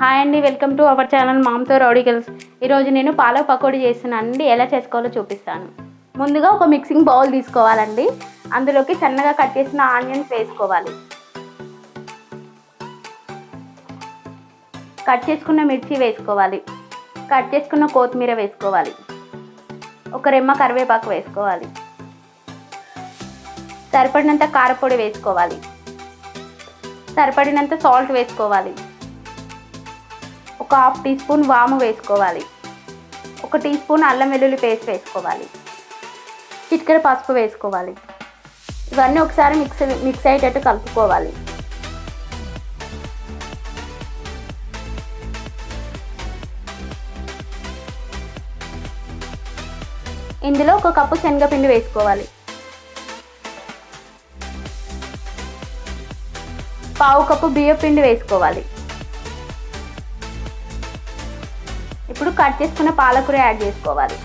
Hi అండి, welcome to our channel మామ్తో rowdy girls. ఈరోజు నేను పాలక్ పకోడీ చేస్తున్నానండి. ఎలా చేసుకోవాలో చూపిస్తాను. ముందుగా ఒక మిక్సింగ్ బౌల్ తీసుకోవాలండి. అందులోకి సన్నగా కట్ చేసిన ఆనియన్స్ వేసుకోవాలి. కట్ చేసుకున్న మిర్చి వేసుకోవాలి. కట్ చేసుకున్న కొత్తిమీర వేసుకోవాలి. ఒక రెమ్మ కరివేపాకు వేసుకోవాలి. సరిపడినంత కారపొడి వేసుకోవాలి. సరిపడినంత సాల్ట్ వేసుకోవాలి. ఒక హాఫ్ టీ స్పూన్ వాము వేసుకోవాలి. ఒక టీ స్పూన్ అల్లం వెల్లుల్లి పేస్ట్ వేసుకోవాలి. చిటికెడు పసుపు వేసుకోవాలి. ఇవన్నీ ఒకసారి మిక్స్ అయ్యేటట్టు కలుపుకోవాలి. ఇందులో ఒక కప్పు శనగపిండి వేసుకోవాలి. పావు కప్పు బియ్యపిండి వేసుకోవాలి. ఇప్పుడు కట్ చేసుకున్న పాలకూర యాడ్ చేసుకోవాలి.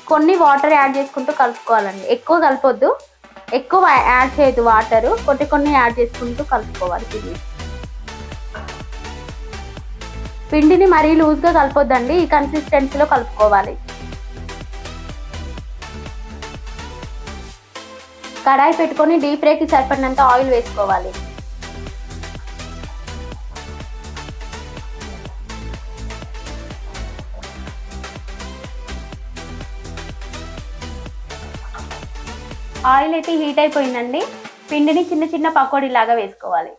కొన్ని వాటర్ యాడ్ చేసుకుంటూ కలుపుకోవాలండి. ఎక్కువ కలపొద్దు, ఎక్కువ యాడ్ చేయొద్దు వాటరు. కొన్ని యాడ్ చేసుకుంటూ కలుపుకోవాలి. పిండిని మరీ లూజ్గా కలపొద్దండి. ఈ కన్సిస్టెన్సీలో కలుపుకోవాలి. కడాయి పెట్టుకొని డీప్ ఫ్రైకి సరిపడినంత ఆయిల్ వేసుకోవాలి. ఆయిల్ అయితే హీట్ అయిపోయిందండి. పిండిని చిన్న చిన్న పకోడీలాగా వేసుకోవాలి.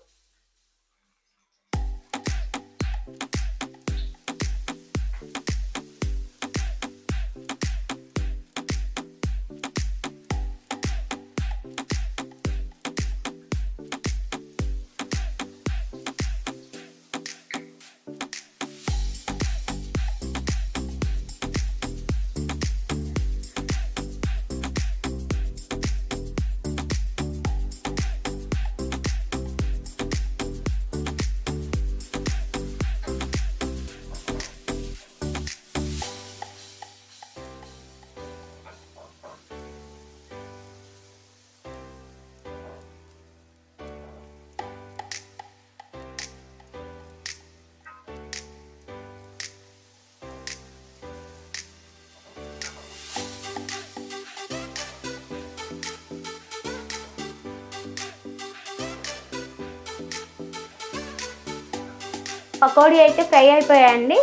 పకోడీ అయితే ఫ్రై అయిపోయాయండి.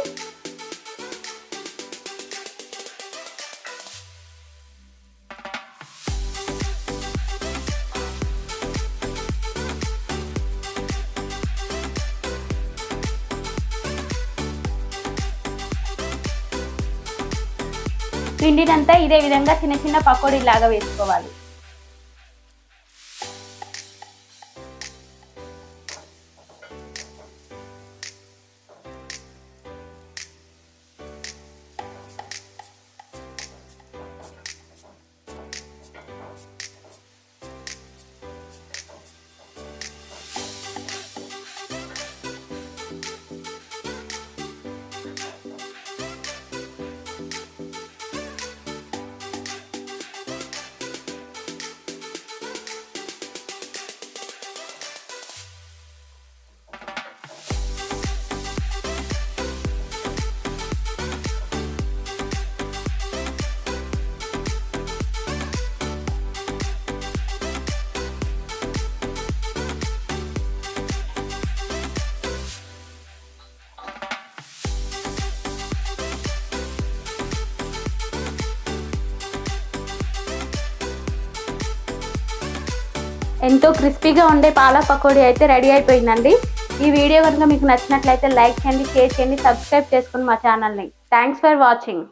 పిండినంతా ఇదే విధంగా చిన్న చిన్న పకోడీ లాగా వేసుకోవాలి. ఎంతో క్రిస్పీగా ఉండే పాలక్ పకోడీ అయితే రెడీ అయిపోయిందండి. ఈ వీడియో కనుక మీకు నచ్చినట్లయితే లైక్ చేయండి, షేర్ చేయండి, సబ్స్క్రైబ్ చేసుకుని మా ఛానల్ని. Thanks for watching.